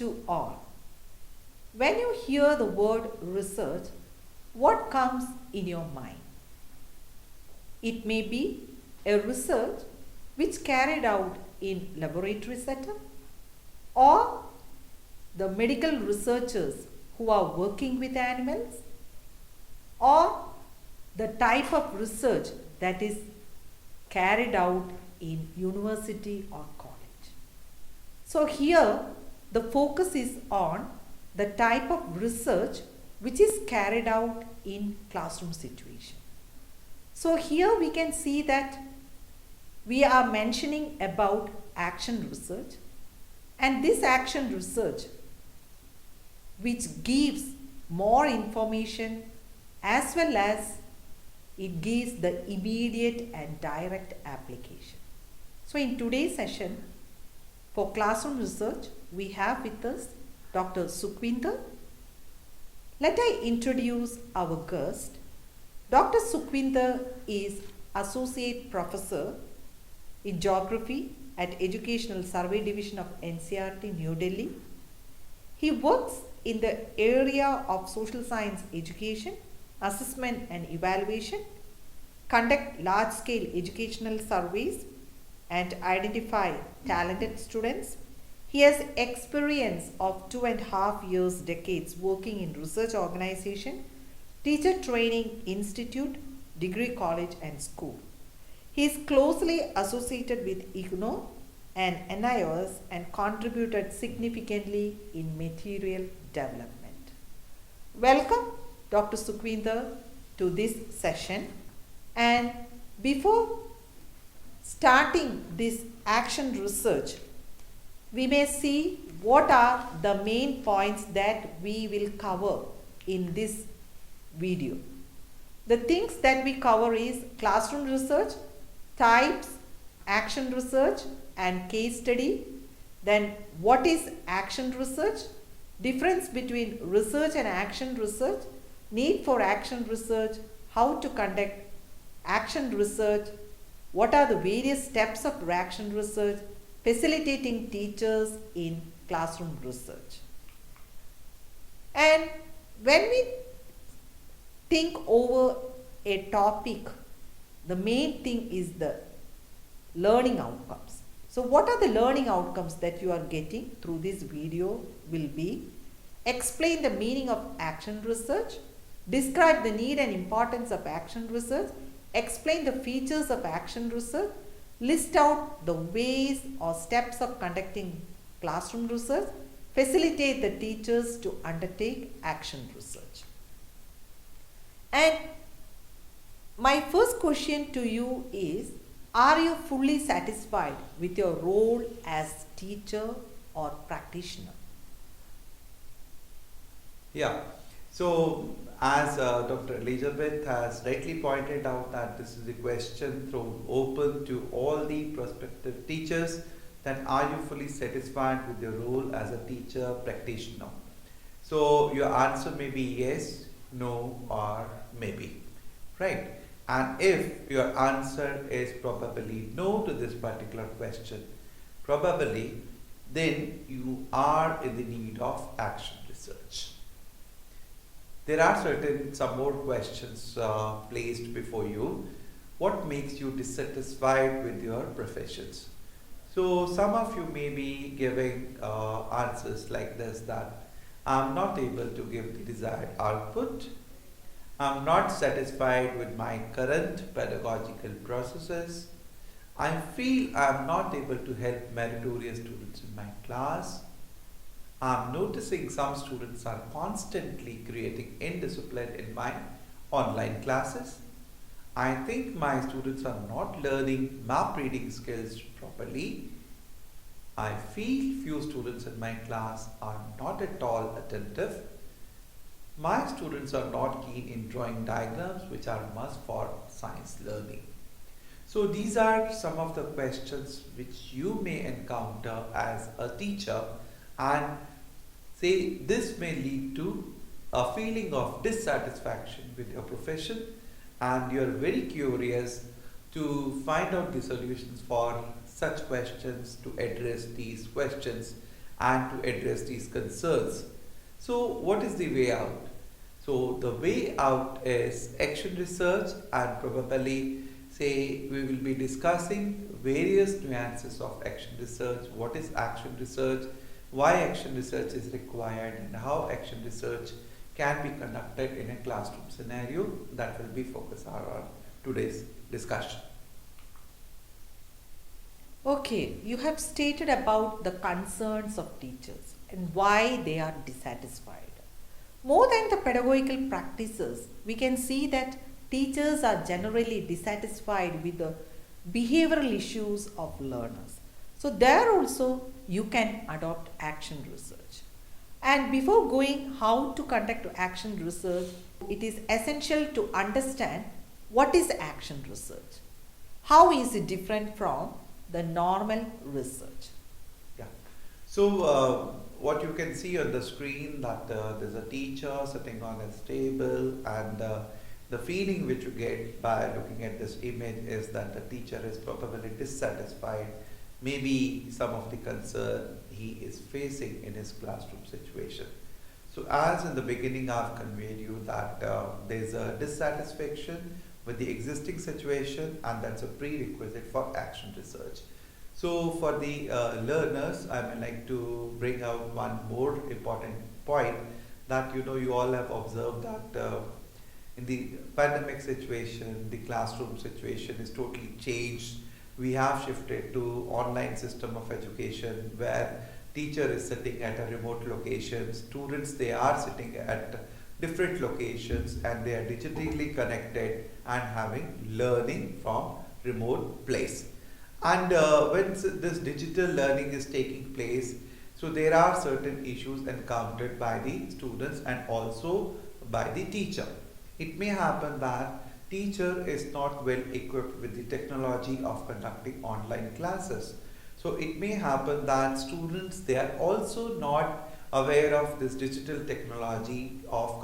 to all. When you hear the word research, what comes in your mind? It may be a research which carried out in laboratory setup, or the medical researchers who are working with animals, or the type of research that is carried out in university or college. So here the focus is on the type of research which is carried out in classroom situation. So here we can see that we are mentioning about action research, and this action research which gives more information as well as it gives the immediate and direct application. So in today's session for classroom research, we have with us Dr. Sukhvinder. Let I introduce our guest. Dr. Sukhvinder is Associate Professor in Geography at Educational Survey Division of NCERT, New Delhi. He works in the area of social science education, assessment and evaluation, conduct large-scale educational surveys and identify talented students. He has experience of 2.5 decades working in research organization, teacher training institute, degree college and school. He is closely associated with IGNOU and NIOS and contributed significantly in material development. Welcome Dr. Sukhvinder to this session, and before starting this action research, we may see what are the main points that we will cover in this video. The things that we cover is classroom research, types, action research and case study. Then what is action research, difference between research and action research, need for action research, how to conduct action research, what are the various steps of action research, facilitating teachers in classroom research. And when we think over a topic, the main thing is the learning outcomes. So what are the learning outcomes that you are getting through this video will be: explain the meaning of action research, describe the need and importance of action research, explain the features of action research, list out the ways or steps of conducting classroom research, facilitate the teachers to undertake action research. And my first question to you is, are you fully satisfied with your role as teacher or practitioner? Yeah, so as Dr. Elizabeth has rightly pointed out, that this is a question thrown open to all the prospective teachers, that are you fully satisfied with your role as a teacher practitioner? So your answer may be yes, no or maybe, right? And if your answer is probably no to this particular question, probably, then you are in the need of action research. There are some more questions placed before you. What makes you dissatisfied with your professions? So some of you may be giving answers like this, that I'm not able to give the desired output, I'm not satisfied with my current pedagogical processes, I feel I'm not able to help meritorious students in my class, I'm noticing some students are constantly creating indiscipline in my online classes, I think my students are not learning map reading skills properly, I feel few students in my class are not at all attentive, my students are not keen in drawing diagrams which are must for science learning. So these are some of the questions which you may encounter as a teacher, and say this may lead to a feeling of dissatisfaction with your profession, and you are very curious to find out the solutions for such questions, to address these questions, and to address these concerns. So what is the way out? So the way out is action research, and probably say we will be discussing various nuances of action research. What is action research? Why action research is required, and how action research can be conducted in a classroom scenario. That will be focus on today's discussion. Okay, you have stated about the concerns of teachers and why they are dissatisfied. More than the pedagogical practices, we can see that teachers are generally dissatisfied with the behavioral issues of learners. So there also you can adopt action research. And before going how to conduct action research, it is essential to understand what is action research. How is it different from the normal research? Yeah. So what you can see on the screen that there's a teacher sitting on a table, and the feeling which you get by looking at this image is that the teacher is probably dissatisfied, maybe some of the concern he is facing in his classroom situation. So as in the beginning I've conveyed you that there's a dissatisfaction with the existing situation, and that's a prerequisite for action research. So for the learners, I would like to bring out one more important point, that you all have observed that in the pandemic situation, the classroom situation is totally changed. We have shifted to online system of education where teacher is sitting at a remote location, students they are sitting at different locations, and they are digitally connected and having learning from remote place. And when this digital learning is taking place, so there are certain issues encountered by the students and also by the teacher. It may happen that teacher is not well equipped with the technology of conducting online classes. So it may happen that students they are also not aware of this digital technology of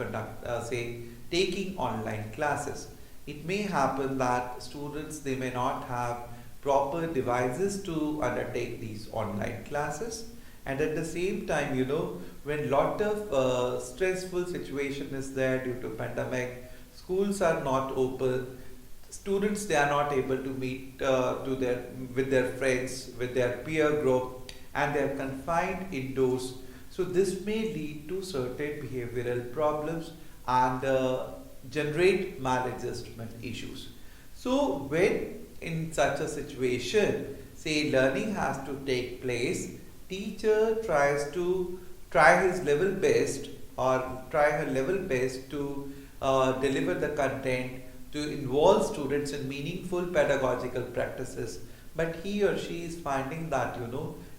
taking online classes. It may happen that students they may not have proper devices to undertake these online classes, and at the same time when lot of stressful situation is there due to pandemic, schools are not open, students they are not able to meet with their friends, with their peer group, and they are confined indoors. So this may lead to certain behavioral problems and generate maladjustment issues. So when in such a situation, say learning has to take place, teacher tries to try his level best or try her level best to deliver the content, to involve students in meaningful pedagogical practices, but he or she is finding that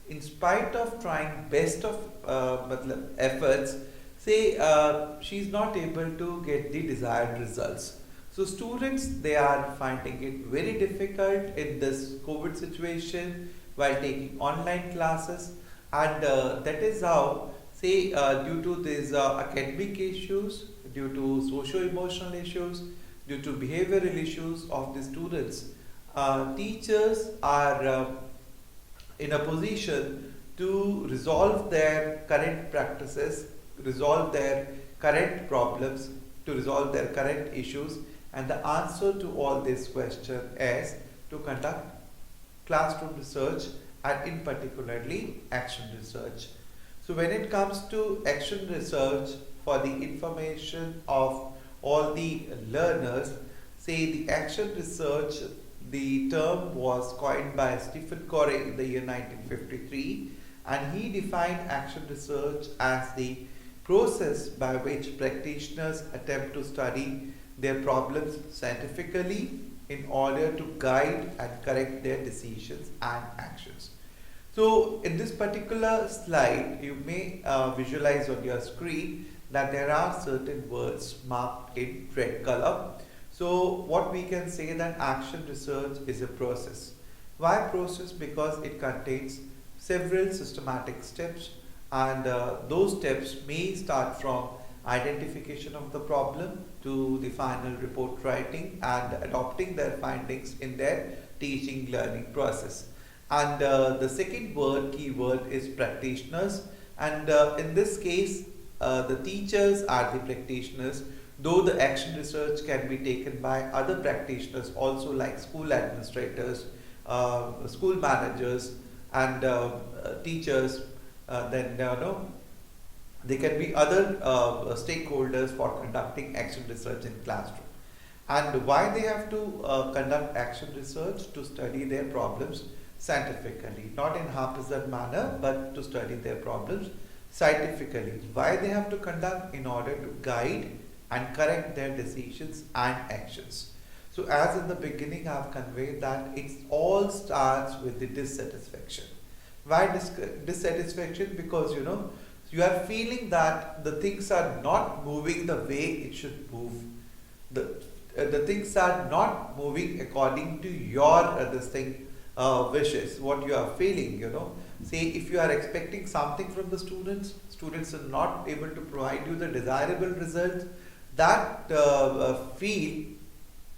in spite of trying best of efforts, say she's not able to get the desired results. So students they are finding it very difficult in this COVID situation while taking online classes, and that is how due to these academic issues, due to socio-emotional issues, due to behavioral issues of the students, teachers are in a position to resolve their current practices, resolve their current problems, to resolve their current issues, and the answer to all this question is to conduct classroom research, and in particularly action research. So when it comes to action research for the information of all the learners, say the action research, the term was coined by Stephen Corey in the year 1953, and he defined action research as the process by which practitioners attempt to study their problems scientifically in order to guide and correct their decisions and actions. So in this particular slide, you may visualize on your screen that there are certain words marked in red color. So what we can say that action research is a process. Why process? Because it contains several systematic steps, and those steps may start from identification of the problem to the final report writing and adopting their findings in their teaching learning process. And the second keyword is practitioners. And in this case, the teachers are the practitioners, though the action research can be taken by other practitioners also, like school administrators, school managers, and teachers. Then no, there can be other stakeholders for conducting action research in classroom. And why they have to conduct action research? To study their problems scientifically, not in haphazard manner, but to study their problems scientifically. Why they have to conduct? In order to guide and correct their decisions and actions. So as in the beginning I have conveyed that it all starts with the dissatisfaction. Why dissatisfaction? Because you are feeling that the things are not moving the way it should move. The things are not moving according to your wishes, what you are feeling. Say if you are expecting something from the students are not able to provide you the desirable result, that feel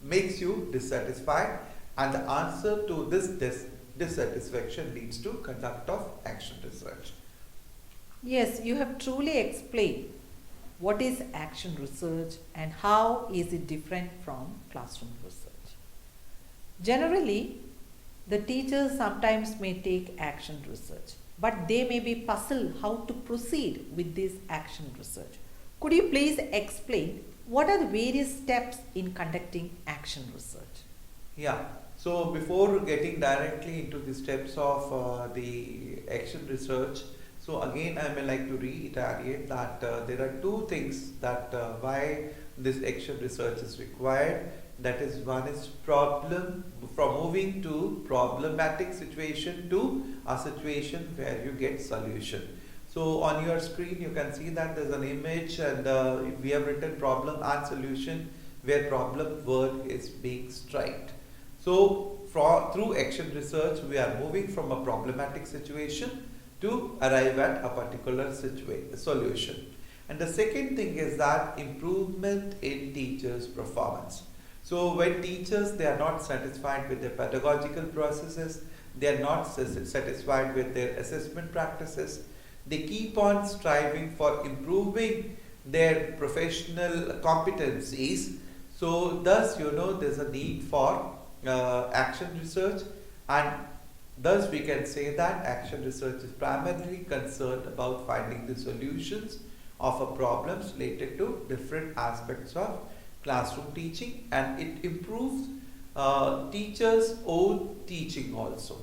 makes you dissatisfied, and the answer to this dissatisfaction leads to conduct of action research. Yes, you have truly explained what is action research and how is it different from classroom research. Generally, the teachers sometimes may take action research, but they may be puzzled how to proceed with this action research. Could you please explain what are the various steps in conducting action research? Yeah. So before getting directly into the steps of the action research, so again I may like to reiterate that there are two things that why this action research is required. That is, one is problem, from moving to problematic situation to a situation where you get solution. So on your screen you can see that there's an image, and we have written problem and solution, where problem word is being striked. So through action research we are moving from a problematic situation to arrive at a particular solution. And the second thing is that improvement in teachers' performance. So when teachers, they are not satisfied with their pedagogical processes, they are not satisfied with their assessment practices, they keep on striving for improving their professional competencies. So thus there's a need for action research, and thus we can say that action research is primarily concerned about finding the solutions of a problems related to different aspects of classroom teaching, and it improves teachers' own teaching also.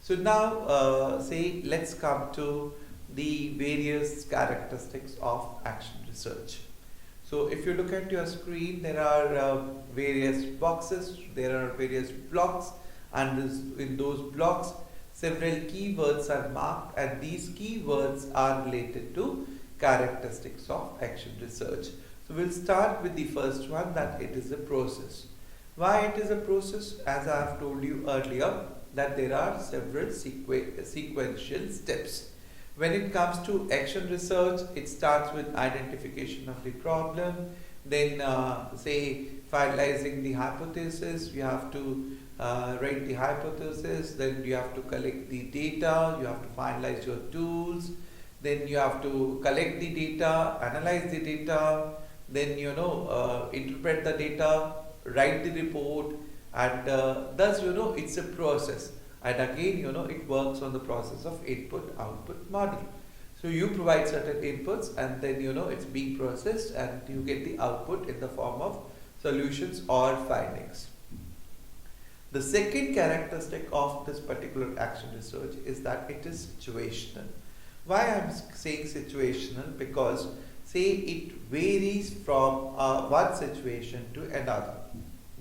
So now let's come to the various characteristics of action research. So if you look at your screen, there are various boxes, there are various blocks, and in those blocks several keywords are marked, and these keywords are related to characteristics of action research. So we'll start with the first one, that it is a process. Why it is a process? As I have told you earlier, that there are several sequential steps. When it comes to action research, it starts with identification of the problem, then finalizing the hypothesis. You have to write the hypothesis, then you have to collect the data, you have to finalize your tools, then you have to collect the data, analyze the data, then interpret the data, write the report, and thus it's a process. And again it works on the process of input output model. So you provide certain inputs, and then it's being processed, and you get the output in the form of solutions or findings. The second characteristic of this particular action research is that it is situational. Why I am saying situational? Because it varies from one situation to another.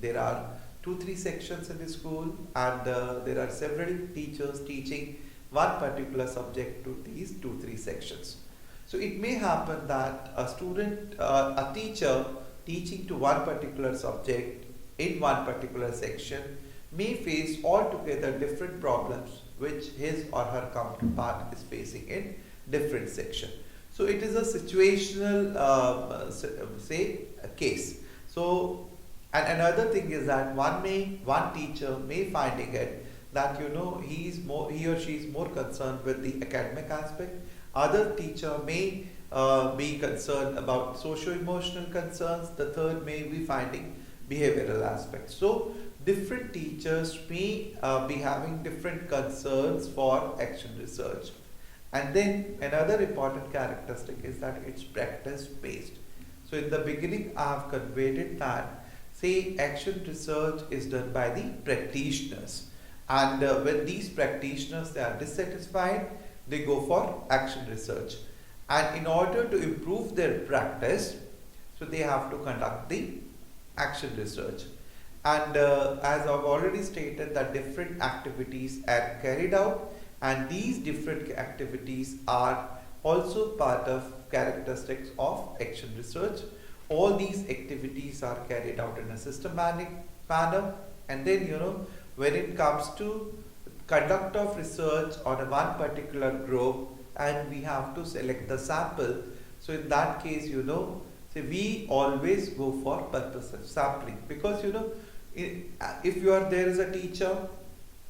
There are 2-3 sections in the school, and there are several teachers teaching one particular subject to these 2-3 sections. So it may happen that a teacher teaching to one particular subject in one particular section may face altogether different problems which his or her counterpart is facing in different section. So it is a situational a case. So, and another thing is that one teacher may finding it that he or she is more concerned with the academic aspect, Other teacher may be concerned about socio-emotional concerns. The third may be finding behavioral aspects. So different teachers may be having different concerns for action research. And then another important characteristic is that it's practice based. So in the beginning I have conveyed it that say action research is done by the practitioners, and when these practitioners they are dissatisfied, they go for action research, and in order to improve their practice, so they have to conduct the action research. And as I've already stated that different activities are carried out, and these different activities are also part of characteristics of action research. All these activities are carried out in a systematic manner, and then when it comes to conduct of research on a one particular group and we have to select the sample, so in that case say we always go for purposive sampling, because if you are there as a teacher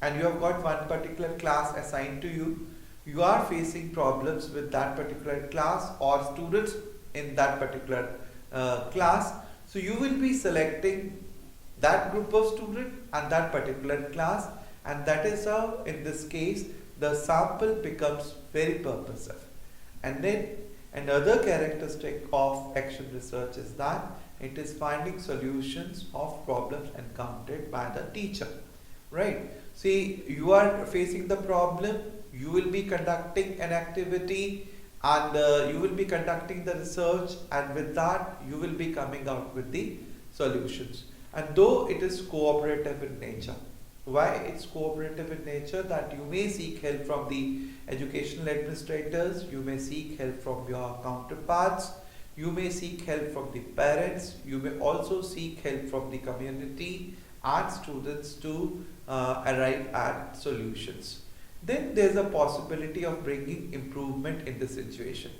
and you have got one particular class assigned to you, you are facing problems with that particular class or students in that particular class, so you will be selecting that group of students and that particular class, and that is how in this case the sample becomes very purposive. And then another characteristic of action research is that it is finding solutions of problems encountered by the teacher, right? See, you are facing the problem, you will be conducting an activity, and you will be conducting the research, and with that you will be coming out with the solutions. And though it is cooperative in nature, why it's cooperative in nature? That you may seek help from the educational administrators, you may seek help from your counterparts, you may seek help from the parents, you may also seek help from the community and students to arrive at solutions. Then there's a possibility of bringing improvement in the situation.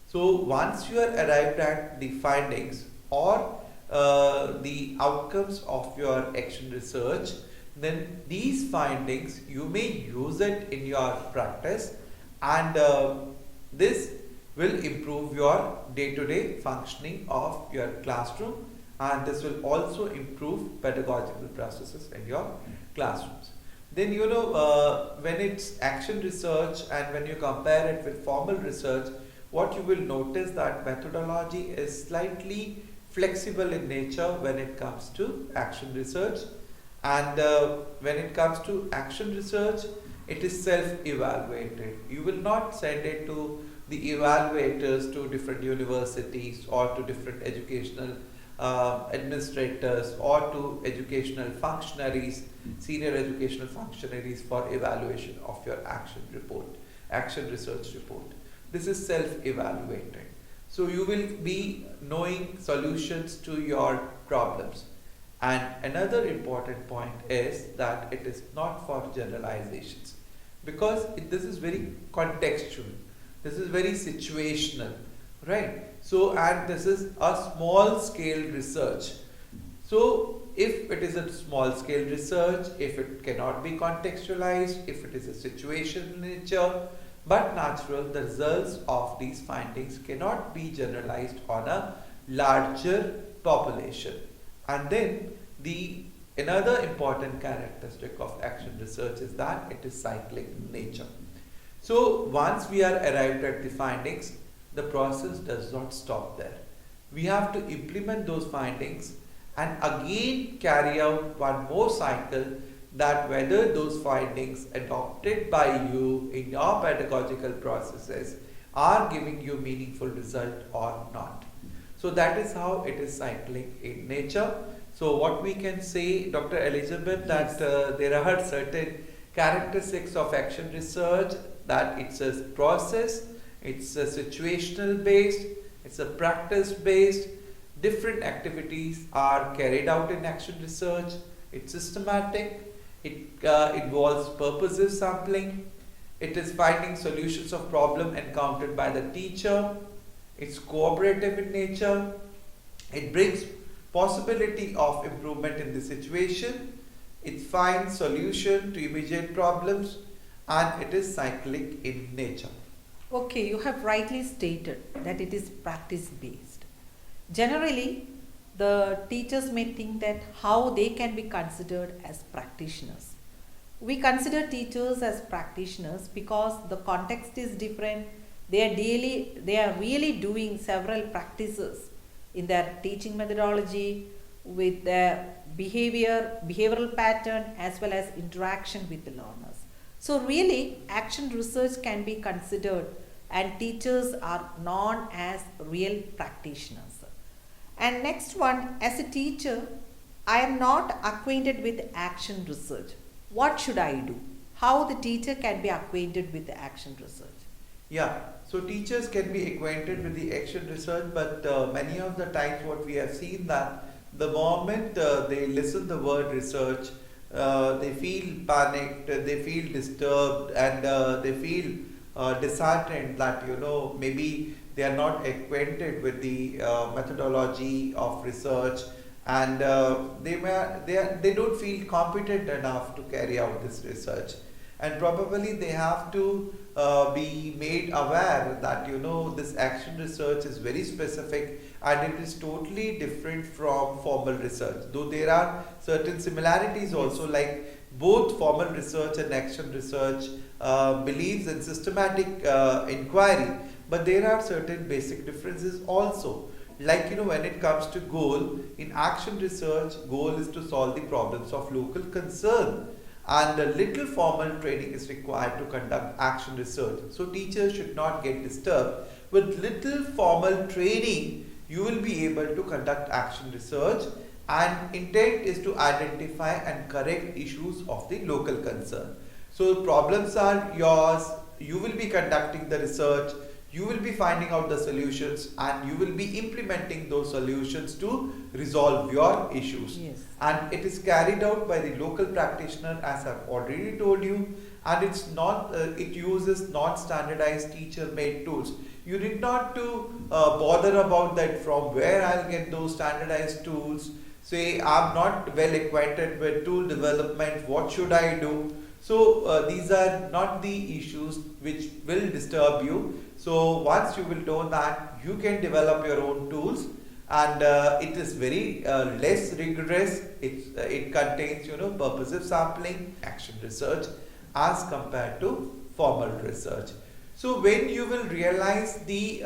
So once you are arrived at the findings or the outcomes of your action research, then these findings you may use it in your practice, and this will improve your day-to-day functioning of your classroom, and this will also improve pedagogical processes in your classrooms. Then when it's action research and when you compare it with formal research, what you will notice that methodology is slightly flexible in nature when it comes to action research, and when it comes to action research, it is self-evaluated. You will not send it to the evaluators to different universities or to different educational administrators or to educational functionaries, senior educational functionaries for evaluation of your action research report. This is self-evaluated. So you will be knowing solutions to your problems. And another important point is that it is not for generalizations, because this is very contextual, this is very situational, right? So, and this is a small scale research. So if it is a small scale research, if it cannot be contextualized, if it is a situational nature, but natural, the results of these findings cannot be generalized on a larger population. And then another important characteristic of action research is that it is cyclic in nature. So once we are arrived at the findings, the process does not stop there. We have to implement those findings and again carry out one more cycle, that whether those findings adopted by you in your pedagogical processes are giving you meaningful result or not. So that is how it is cycling in nature. So what we can say, Dr. Elizabeth, that there are certain characteristics of action research, that it's a process, it's a situational based, it's a practice based, different activities are carried out in action research, it's systematic, it involves purposive sampling, it is finding solutions of problem encountered by the teacher, it's cooperative in nature, it brings possibility of improvement in the situation, it finds solution to immediate problems, and it is cyclic in nature. Okay, you have rightly stated that it is practice based. Generally, the teachers may think that how they can be considered as practitioners. We consider teachers as practitioners because the context is different. They are really doing several practices in their teaching methodology, with their behavioral pattern, as well as interaction with the learners. So really action research can be considered, and teachers are known as real practitioners. And next one, as a teacher, I am not acquainted with action research. What should I do? How the teacher can be acquainted with the action research? Yeah, so teachers can be acquainted with the action research, but many of the times what we have seen that the moment they listen the word research, they feel panicked, they feel disturbed, and they feel disheartened that maybe they are not acquainted with the methodology of research, and they don't feel competent enough to carry out this research, and probably they have to be made aware that this action research is very specific and it is totally different from formal research, though there are certain similarities also, like both formal research and action research believes in systematic inquiry, but there are certain basic differences also. Like when it comes to goal, in action research, goal is to solve the problems of local concern, and a little formal training is required to conduct action research. So teachers should not get disturbed. With little formal training, you will be able to conduct action research, and intent is to identify and correct issues of the local concern. So problems are yours, you will be conducting the research, you will be finding out the solutions, and you will be implementing those solutions to resolve your issues. Yes. And it is carried out by the local practitioner, as I've already told you, and it's not it uses non-standardized teacher-made tools. You need not to bother about that from where I'll get those standardized tools. Say I'm not well acquainted with tool development, what should I do? So these are not the issues which will disturb you. So once you will know that, you can develop your own tools, and it is very less rigorous. It contains purposive sampling, action research, as compared to formal research. So when you will realize the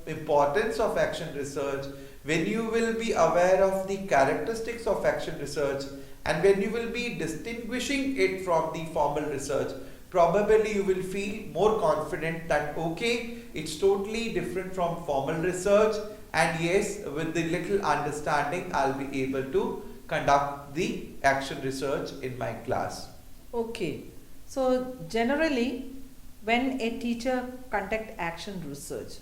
importance of action research, when you will be aware of the characteristics of action research, and when you will be distinguishing it from the formal research, probably you will feel more confident that okay, it's totally different from formal research, and yes, with the little understanding, I'll be able to conduct the action research in my class. Okay, so generally, when a teacher conduct action research,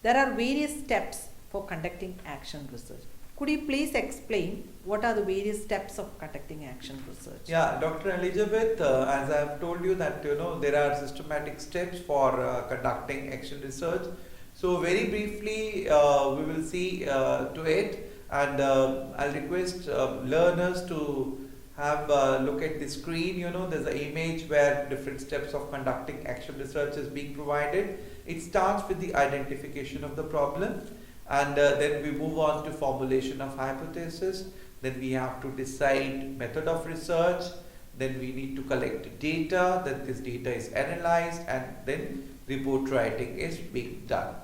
there are various steps for conducting action research. Could you please explain what are the various steps of conducting action research? Yeah, Dr. Elizabeth, as I have told you that there are systematic steps for conducting action research. So very briefly, we will see to it, and I'll request learners to have a look at the screen. There's an image where different steps of conducting action research is being provided. It starts with the identification of the problem, and then we move on to formulation of hypothesis. Then we have to decide method of research. Then we need to collect data. Then this data is analyzed, and then report writing is being done.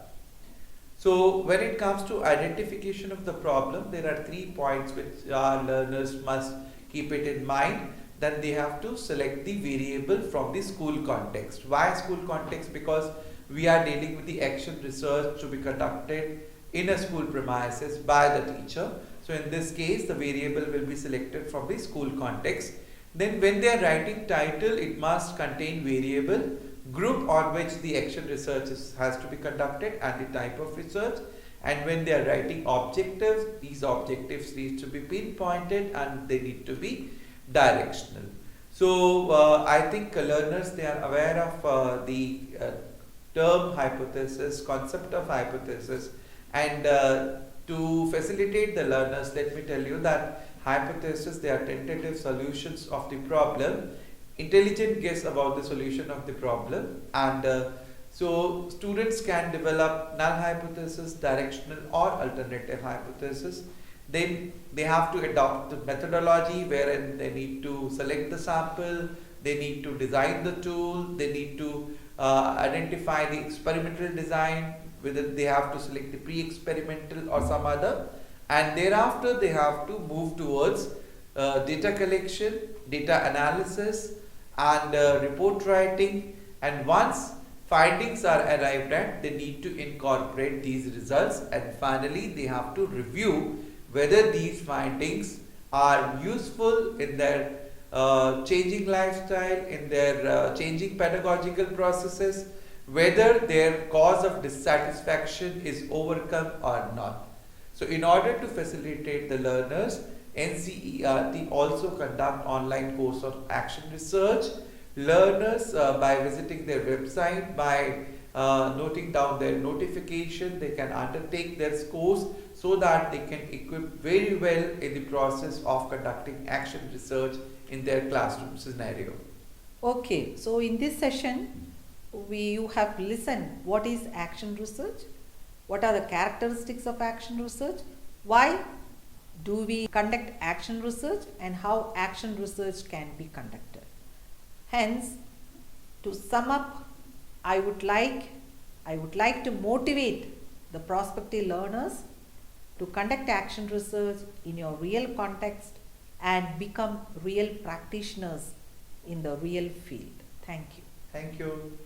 So when it comes to identification of the problem, there are 3 points which our learners must keep it in mind. Then they have to select the variable from the school context. Why school context? Because we are dealing with the action research to be conducted in a school premises by the teacher. So in this case, the variable will be selected from the school context. Then when they are writing title, it must contain variable, group on which the action research has to be conducted, and the type of research. And when they are writing objectives, these objectives need to be pinpointed and they need to be directional. So I think learners, they are aware of the term hypothesis, concept of hypothesis, and to facilitate the learners, let me tell you that hypothesis, they are tentative solutions of the problem, intelligent guess about the solution of the problem, and So students can develop null hypothesis, directional or alternative hypothesis. Then they have to adopt the methodology wherein they need to select the sample, they need to design the tool, they need to identify the experimental design, whether they have to select the pre-experimental or some other, and thereafter they have to move towards data collection, data analysis and report writing, and once findings are arrived at, they need to incorporate these results, and finally they have to review whether these findings are useful in their changing lifestyle, in their changing pedagogical processes, whether their cause of dissatisfaction is overcome or not. So in order to facilitate the learners, NCERT also conduct online course on action research. Learners by visiting their website, by noting down their notification, they can undertake their course so that they can equip very well in the process of conducting action research in their classroom scenario. Okay, so in this session, you have listened what is action research, what are the characteristics of action research, why do we conduct action research, and how action research can be conducted. Hence, to sum up, I would like to motivate the prospective learners to conduct action research in your real context and become real practitioners in the real field. Thank you. Thank you.